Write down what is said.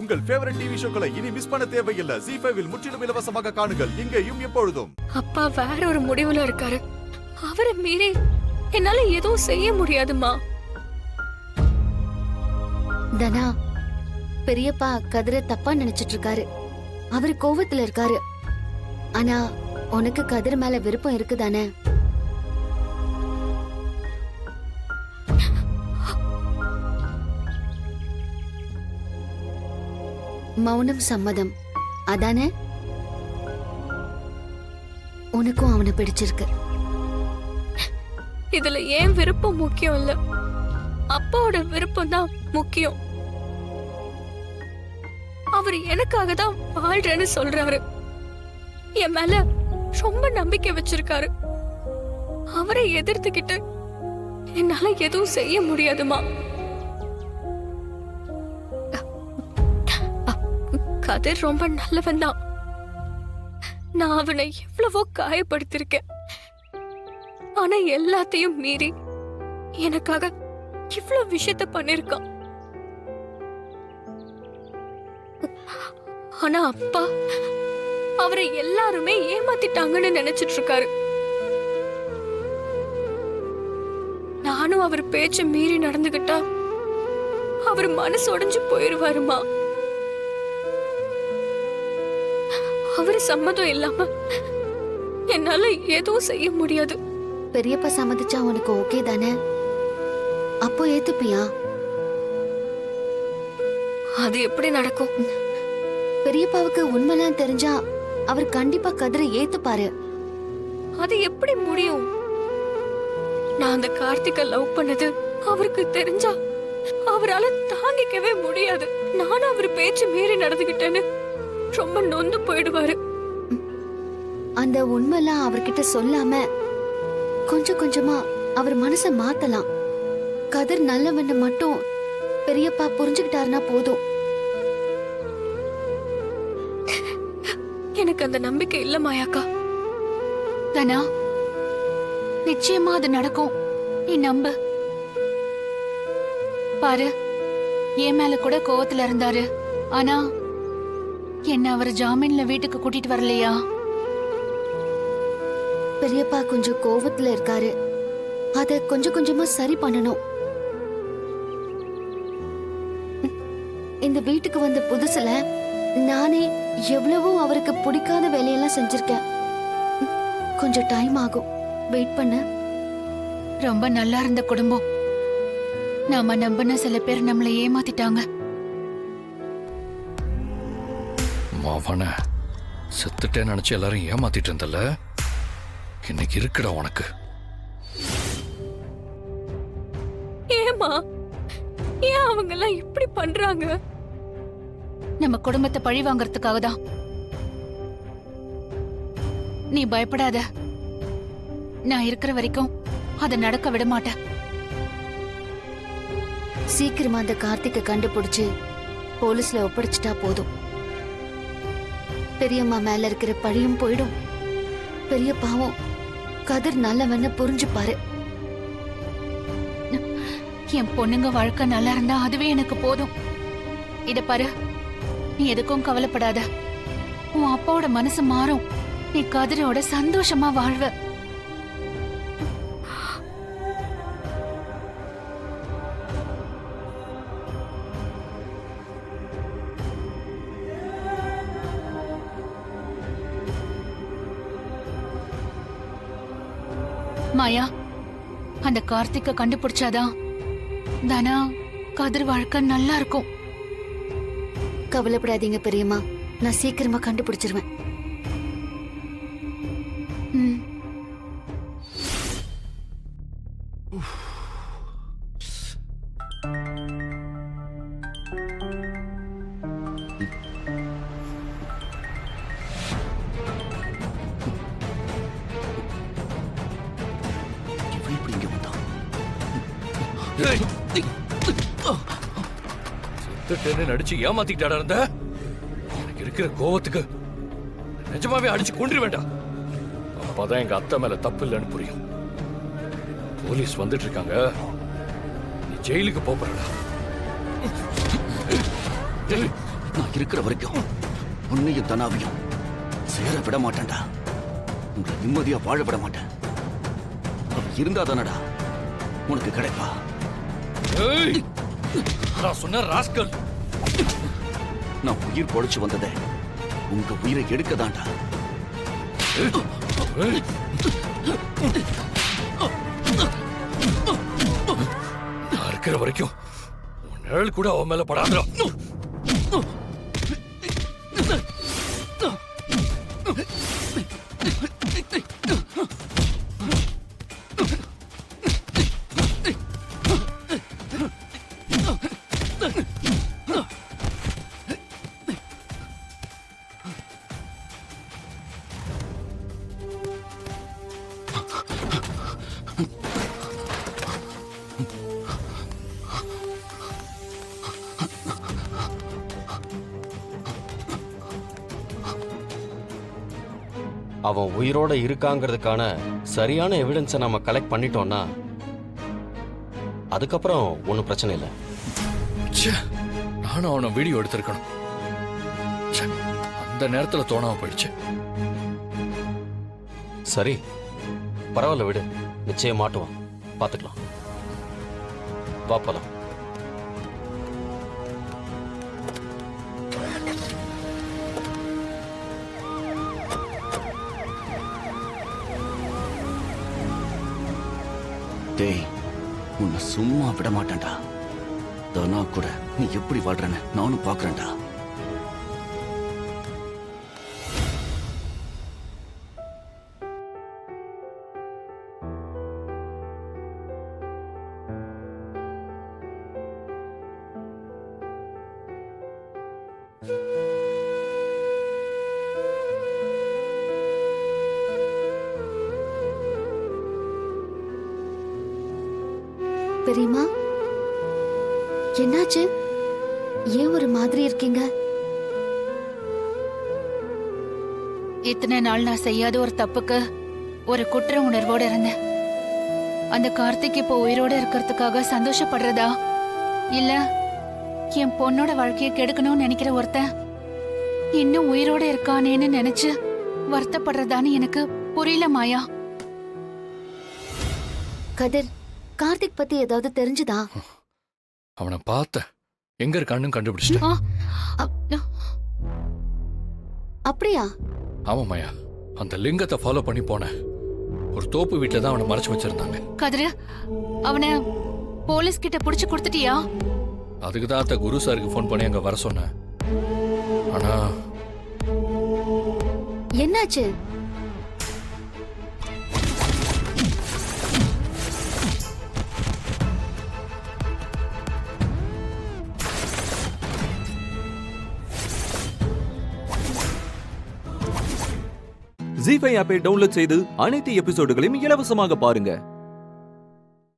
உங்கள் favourite TV ஷோக்களை இனி miss பண்ண தேவையில்லை. ZEE5 இல் முற்றிலும் இலவசமாக காணுங்கள். இங்கேயும் எப்பொழுதும். அப்பா வேற ஒரு முடிவுல இருக்காரு. அவரை மீறி என்னால எதுவும் செய்ய முடியாதுமா. தனா, பெரியப்பா கதிர தப்பா நினைச்சிட்டு இருக்காரு. அவரு கோவத்துல இருக்காரு. ஆனா உனக்கு கதிர் மேல விருப்பம் இருக்குதானே? மௌனம் சம்மதம் அதானே? உனக்கும் அவனை பிடிச்சிருக்கு. இதுல ஏன் விருப்பம் முக்கியம் இல்ல, அப்பாவோட விருப்பம் தான் முக்கியம். அவர் எனக்காக தான் வாழ்றேன்னு சொல்றாரு. என் மேல ரொம்ப நம்பிக்கை வச்சிருக்காரு. அவரை எதிர்த்துக்கிட்டு என்னால எதுவும் செய்ய முடியாதுமா. கதிர் ரொம்ப நல்லவன் தான். நான் அவனை எவ்வளவோ காயப்படுத்திருக்கேன். ஆனா எல்லாத்தையும் மீறி எனக்காக இவ்வளவு விஷயத்த பண்ணிருக்கான். ஆனா அப்பா அவரை எல்லாருமே ஏமாத்திட்டாங்கன்னு நினைச்சிட்டு இருக்காரு. நானும் அவர் பேச்ச மீறி நடந்துகிட்டா அவர் மனசு உடைஞ்சு போயிருவாருமா. அவரு சம்மதம் இல்லாம என்னால எதுவும் செய்ய முடியாது. பெரியப்பா சம்மதிச்சா உனக்கு ஓகே தானே? அப்போ ஏத்துப்பியா? அது எப்படி நடக்கும்? பெரியப்பாவுக்கு உண்மைலாம் தெரிஞ்சா அவர் கண்டிப்பா கதிரை ஏத்துப்பாரு. அது எப்படி முடியும்? நான் அந்த கார்த்திகை லவ் பண்ணது அவருக்கு தெரிஞ்சா அவரால தாங்கிக்கவே முடியாது. நானும் அவர் பேச்சு மீறி நடந்துகிட்டேன்னு ரொம்ப நொந்து போயிடுவாரு. அந்த உண்மைலாம் அவர்கிட்ட சொல்லாம கொஞ்சம் கொஞ்சமா அவர் மனச மாத்தலாம். கதிர் நல்லவன்னு மட்டும் பெரியப்பா புரிஞ்சுக்கிட்டாருன்னா போதும். எனக்கு அந்த நம்பிக்கை இல்ல மாயாக்கா. தனா, நிச்சயமா அது நடக்கும். நீ நம்பு. பாரு, என் மேல கூட கோவத்துல இருந்தாரு. ஆனா என்ன அவர் ஜாமீன்ல வீட்டுக்கு கூட்டிட்டு வரலையா? பெரியப்பா கொஞ்சம் கோவத்துல இருக்காரு. அத கொஞ்சம் கொஞ்சமா சரி பண்ணணும். இந்த வீட்டுக்கு வந்த புதுசுல நானே எவ்வளவோ அவருக்கு பிடிக்காத வேலையெல்லாம் செஞ்சிருக்கேன். கொஞ்சம் டைம் ஆகும். வெயிட் பண்ண. ரொம்ப நல்லா இருந்த குடும்பம். நாம நம்பின சில பேர் நம்மளை ஏமாத்திட்டாங்க. அவன செத்துட்டே நினைச்சு எல்லாரும் ஏமாத்திட்டு இருந்தல, இன்னைக்கு இருக்குடா உனக்கு. ஏமா ஏன் அவங்க எல்லாம் இப்படி பண்றாங்க? நம்ம குடும்பத்தை பழி வாங்கறதுக்காக தான். நீ பயப்படாத. நான் இருக்கிற வரைக்கும் அதை நடக்க விட மாட்டேன். சீக்கிரமா அந்த கார்த்திகை கண்டுபிடிச்சு போலீஸ்ல ஒப்படைச்சிட்டா போதும். பெரியம்மா மேல இருக்கிற பழியும் போயிடும். பெரியப்பாவும் கதிர் நல்லவன்னு புரிஞ்சுப்பாரு. என் பொண்ணுங்க வாழ்க்கை நல்லா இருந்தா அதுவே எனக்கு போதும். இத பாரு, நீ எதுக்கும் கவலைப்படாத. உன் அப்பாவோட மனசு மாறும். நீ கதிரோட சந்தோஷமா வாழ்வ. மாயா, அந்த கார்த்திகை கண்டுபிடிச்சாதான் தனா கதிர் வாழ்க்கை நல்லா இருக்கும். கவலைப்படாதீங்க பெரியம்மா, நான் சீக்கிரமா கண்டுபிடிச்சிருவேன். செத்துட்டேன்னு நடிச்சு ஏமாத்திக்கிட்டாடா இருந்த. எனக்கு இருக்கிற கோவத்துக்கு நிஜமாவே அடிச்சு கொண்டு வேண்டாம். அப்பதான் எங்க அத்தை மேல தப்பு இல்லைன்னு புரியும். போலீஸ் வந்துட்டு இருக்காங்க. நீ ஜெயிலுக்கு போறடா. நான் இருக்கிற வரைக்கும் உன்னையும் தனாவையும் சேர விட மாட்டேன்டா. உங்களை நிம்மதியா வாழ விட மாட்டேன். அவ இருந்தா தானடா உனக்கு கிடைப்பா. ஏய், நான் சொன்ன ராஸ்கல். நான் உயிர் பொழைச்சு வந்ததே உங்க உயிரை எடுக்கதான்டா. ஏய். நான் இருக்கிற வரைக்கும் உன் நிழல் கூட அவன் மேல படாதா. அவன் உயிரோட இருக்காங்கிறதுக்கான சரியான எவிடன்ஸை நம்ம கலெக்ட் பண்ணிட்டோம்னா அதுக்கப்புறம் ஒன்றும் பிரச்சனை இல்லை. ச்சே, நானும் அவனை வீடியோ எடுத்திருக்கணும். ச்சே, அந்த நேரத்துல தோணாம போயிடுச்சு. சரி, பரவாயில்ல, விடு. நிச்சயம் மாட்டுவான், பார்த்துக்கலாம். வா போலாம். டேய், உன்னை சும்மா விட மாட்டேன்டா. தானா கூட நீ எப்படி வாழ்றன்னு நானும் பாக்குறேன்டா. பெரியம்மா, என்னாச்சு? ஏன் ஒரு மாதிரி இருக்கீங்க? இத்தனை நாள் நான் செய்யாத ஒரு தப்புக்கு ஒரு குற்ற உணர்வோட இருந்தேன். அந்த கார்த்திக் இப்போ உயிரோட இருக்கிறதுக்காக சந்தோஷப்படுறதா, இல்ல என் பொண்ணோட வாழ்க்கையை கெடுக்கணும்னு நினைக்கிற ஒருத்தன் இன்னும் உயிரோட இருக்கானேன்னு நினைச்சு வருத்தப்படுறதான்னு எனக்கு புரியல மாயா. கதிர், கார்த்திக் பத்தி ஏதாவது தெரிஞ்சுதா? அவனை பார்த்தேன், எங்க இருக்கான்னு கண்டுபிடிச்சிட்டேன். அப்படியா? ஆமா மாயா, அந்த லிங்கத்தை ஃபாலோ பண்ணி போனேன். ஒரு தோப்பு வீட்டுல தான் அவனை மறைச்சு வச்சிருந்தாங்க. கதிரு, அவனை போலீஸ் கிட்ட புடிச்சு கொடுத்துட்டியா? அதுக்கு தான் அத்த குரு சாருக்கு ஃபோன் பண்ணி அங்க வர சொன்னேன். ஆனா என்னாச்சு? ஜீ5 ஆப்பை டவுன்லோட் செய்து அனைத்து எபிசோடுகளையும் இலவசமாக பாருங்க.